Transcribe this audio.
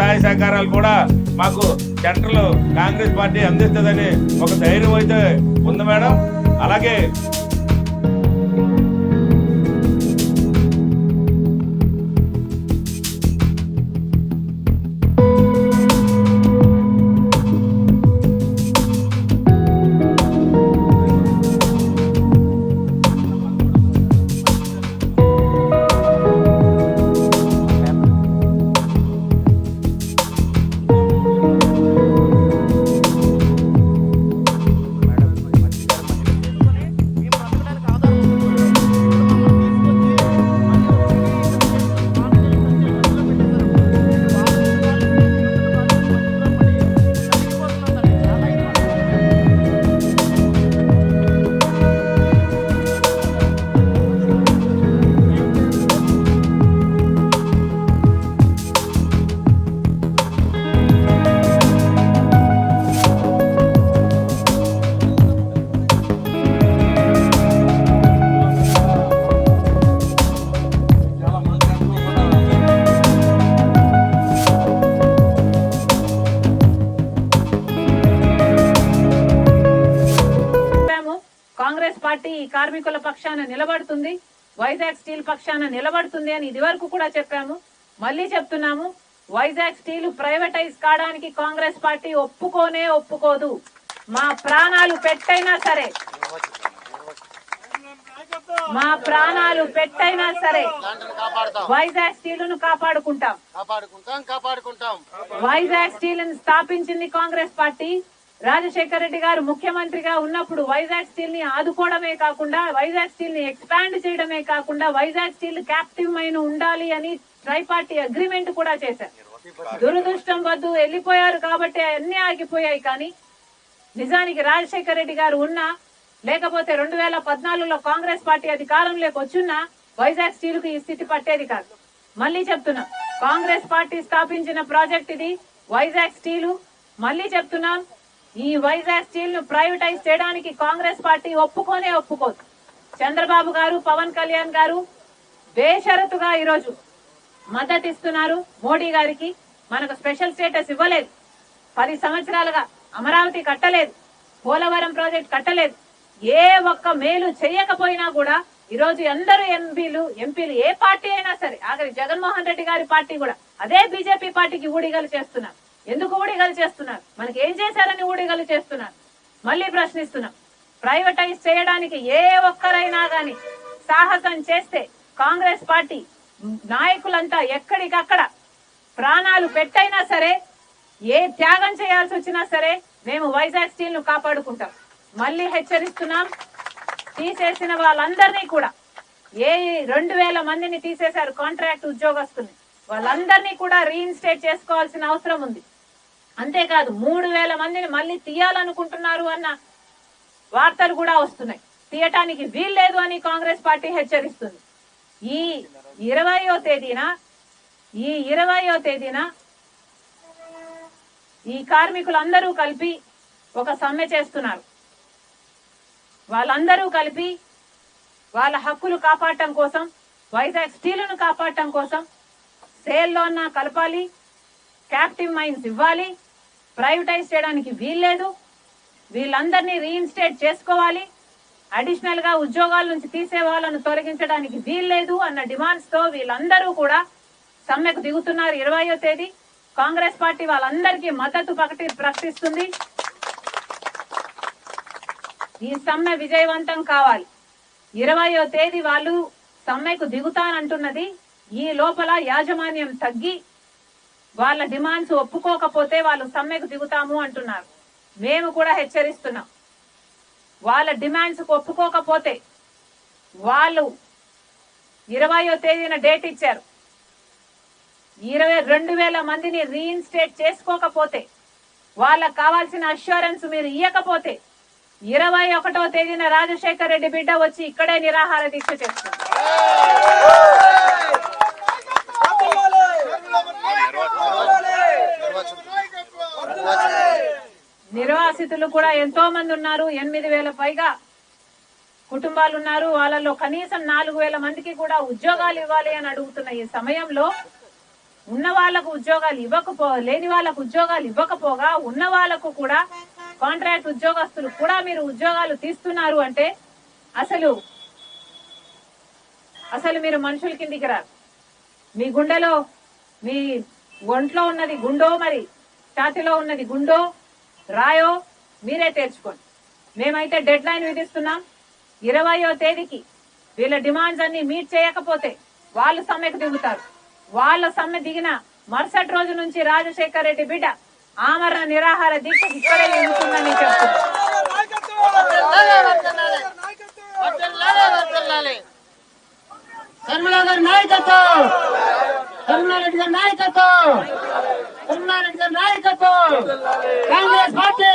సహాయ సహకారాలు కూడా మాకు సెంట్రల్ కాంగ్రెస్ పార్టీ అందిస్తుందని ఒక ధైర్యం అయితే ఉంది మేడం. అలాగే కాంగ్రెస్ పార్టీ కార్మికుల పక్షాన నిలబడుతుంది, వైజాగ్ స్టీల్ పక్షాన నిలబడుతుంది అని ఇది వరకు కూడా చెప్పాము. మళ్ళీ చెప్తున్నాము, వైజాగ్ స్టీల్ ప్రైవేటైజ్ కావడానికి కాంగ్రెస్ పార్టీ ఒప్పుకోదు. మా ప్రాణాలు పెట్టైనా సరే వైజాగ్ స్టీల్ ను కాపాడుకుంటాం. వైజాగ్ స్టీల్ ను స్థాపించింది కాంగ్రెస్ పార్టీ. రాజశేఖర రెడ్డి గారు ముఖ్యమంత్రిగా ఉన్నప్పుడు వైజాగ్ స్టీల్ ని ఆదుకోవడమే కాకుండా, వైజాగ్ స్టీల్ ని ఎక్స్పాండ్ చేయడమే కాకుండా, వైజాగ్ స్టీల్ క్యాప్టివ్ మైన్ ఉండాలి అని ట్రైపార్టీ అగ్రిమెంట్ కూడా చేశారు. దురదృష్టం వద్దు వెళ్లిపోయారు కాబట్టి అన్ని ఆగిపోయాయి. కానీ నిజానికి రాజశేఖర రెడ్డి గారు ఉన్నా, లేకపోతే 2014లో కాంగ్రెస్ పార్టీ అధికారంలోకి వచ్చున్నా వైజాగ్ స్టీల్ కు ఈ స్థితి పట్టేది కాదు. మళ్ళీ చెప్తున్నా, కాంగ్రెస్ పార్టీ స్థాపించిన ప్రాజెక్ట్ ఇది వైజాగ్ స్టీల్. మళ్ళీ చెప్తున్నాం, ఈ వైజాగ్ స్టీల్ ను ప్రైవేటైజ్ చేయడానికి కాంగ్రెస్ పార్టీ ఒప్పుకోదు. చంద్రబాబు గారు, పవన్ కళ్యాణ్ గారు బేషరతుగా ఈరోజు మద్దతు ఇస్తున్నారు మోడీ గారికి. మనకు స్పెషల్ స్టేటస్ ఇవ్వలేదు, 10 సంవత్సరాలుగా అమరావతి కట్టలేదు, పోలవరం ప్రాజెక్ట్ కట్టలేదు, ఏ ఒక్క మేలు చేయకపోయినా కూడా ఈరోజు అందరూ ఎంపీలు ఏ పార్టీ అయినా సరే, ఆఖరి జగన్మోహన్ రెడ్డి గారి పార్టీ కూడా అదే బీజేపీ పార్టీకి ఊడిగలు చేస్తున్నారు. ఎందుకు ఊడిగలు చేస్తున్నారు? మనకి ఏం చేశారని ఊడిగలు చేస్తున్నారు? మళ్ళీ ప్రశ్నిస్తున్నాం, ప్రైవేటైజ్ చేయడానికి ఏ ఒక్కరైనా గాని సాహసం చేస్తే కాంగ్రెస్ పార్టీ నాయకులంతా ఎక్కడికక్కడ ప్రాణాలు పెట్టైనా సరే, ఏ త్యాగం చేయాల్సి వచ్చినా సరే మేము వైజాగ్ స్టీల్ ను కాపాడుకుంటాం. మళ్ళీ హెచ్చరిస్తున్నాం, తీసేసిన వాళ్ళందరినీ కూడా, ఏ 2000 మందిని తీసేశారు కాంట్రాక్ట్ ఉద్యోగస్తుల్ని, వాళ్ళందరినీ కూడా రీఇన్స్టేట్ చేసుకోవాల్సిన అవసరం ఉంది. అంతేకాదు 3000 మందిని మళ్ళీ తీయాలనుకుంటున్నారు అన్న వార్తలు కూడా వస్తున్నాయి. తీయటానికి వీల్లేదు అని కాంగ్రెస్ పార్టీ హెచ్చరిస్తుంది. ఈ 20వ తేదీన ఈ కార్మికులందరూ కలిపి ఒక సమ్మె చేస్తున్నారు. వాళ్ళందరూ కలిపి వాళ్ళ హక్కులు కాపాడటం కోసం, వైజాగ్ స్టీల్ ను కాపాడటం కోసం సేల్లో కలపాలి, క్యాప్టివ్ మైన్స్ ఇవ్వాలి, ప్రైవేటైజ్ చేయడానికి వీల్లేదు, వీళ్ళందరినీ రీఇన్స్టేట్ చేసుకోవాలి, అడిషనల్ గా ఉద్యోగాల నుంచి తీసే వాళ్ళను తొలగించడానికి వీల్లేదు అన్న డిమాండ్స్ తో వీళ్ళందరూ కూడా సమ్మెకు దిగుతున్నారు. 20వ తేదీ కాంగ్రెస్ పార్టీ వాళ్ళందరికీ మద్దతు ప్రకటిస్తుంది. ఈ సమ్మె విజయవంతం కావాలి. 20వ తేదీ వాళ్ళు సమ్మెకు దిగుతానంటున్నది. ఈ లోపల యాజమాన్యం తగ్గి వాళ్ళ డిమాండ్స్ ఒప్పుకోకపోతే వాళ్ళు సమ్మెకు దిగుతాము అంటున్నారు. మేము కూడా హెచ్చరిస్తున్నాం, వాళ్ళ డిమాండ్స్ ఒప్పుకోకపోతే, వాళ్ళు 20వ తేదీన డేట్ ఇచ్చారు, 22,000 మందిని రీఇన్స్టేట్ చేసుకోకపోతే, వాళ్ళకు కావాల్సిన అష్యూరెన్స్ మీరు ఇవ్వకపోతే 21వ తేదీన రాజశేఖర్ రెడ్డి బిడ్డ వచ్చి ఇక్కడే నిరాహార దీక్ష చేస్తుంది. నిర్వాసితులు కూడా ఎంతో మంది ఉన్నారు, 8,000 పైగా కుటుంబాలు ఉన్నారు. వాళ్ళలో కనీసం 4,000 మందికి కూడా ఉద్యోగాలు ఇవ్వాలి అని అడుగుతున్న ఈ సమయంలో ఉన్న వాళ్ళకు ఉద్యోగాలు లేని వాళ్ళకు ఉద్యోగాలు ఇవ్వకపోగా ఉన్న వాళ్ళకు కూడా కాంట్రాక్ట్ ఉద్యోగస్తులు కూడా మీరు ఉద్యోగాలు తీస్తున్నారు అంటే అసలు మీరు మనుషుల కిందికి రారు. మీ గుండెలో మీ ఒంట్లో ఉన్నది గుండో, మరి ఛాతిలో ఉన్నది గుండో రాయో మీరే తేల్చుకోండి. మేమైతే డెడ్ లైన్ విధిస్తున్నాం. 20వ తేదీకి వీళ్ళ డిమాండ్స్ అన్ని మీట్ చేయకపోతే వాళ్ళు సమ్మెకు దిగుతారు. వాళ్ళ సమ్మె దిగిన మరుసటి రోజు నుంచి రాజశేఖర్ రెడ్డి బిడ్డ ఆమరణ నిరాహార దీక్ష ఇక్కడే నిలుస్తుందని చెప్తున్నారు. శర్మిల గారి నాయకత్వం, కరుణారెడ్డి గారి నాయకత్వం, కరుణారెడ్డి గారి నాయకత్వం, కాంగ్రెస్ పార్టీ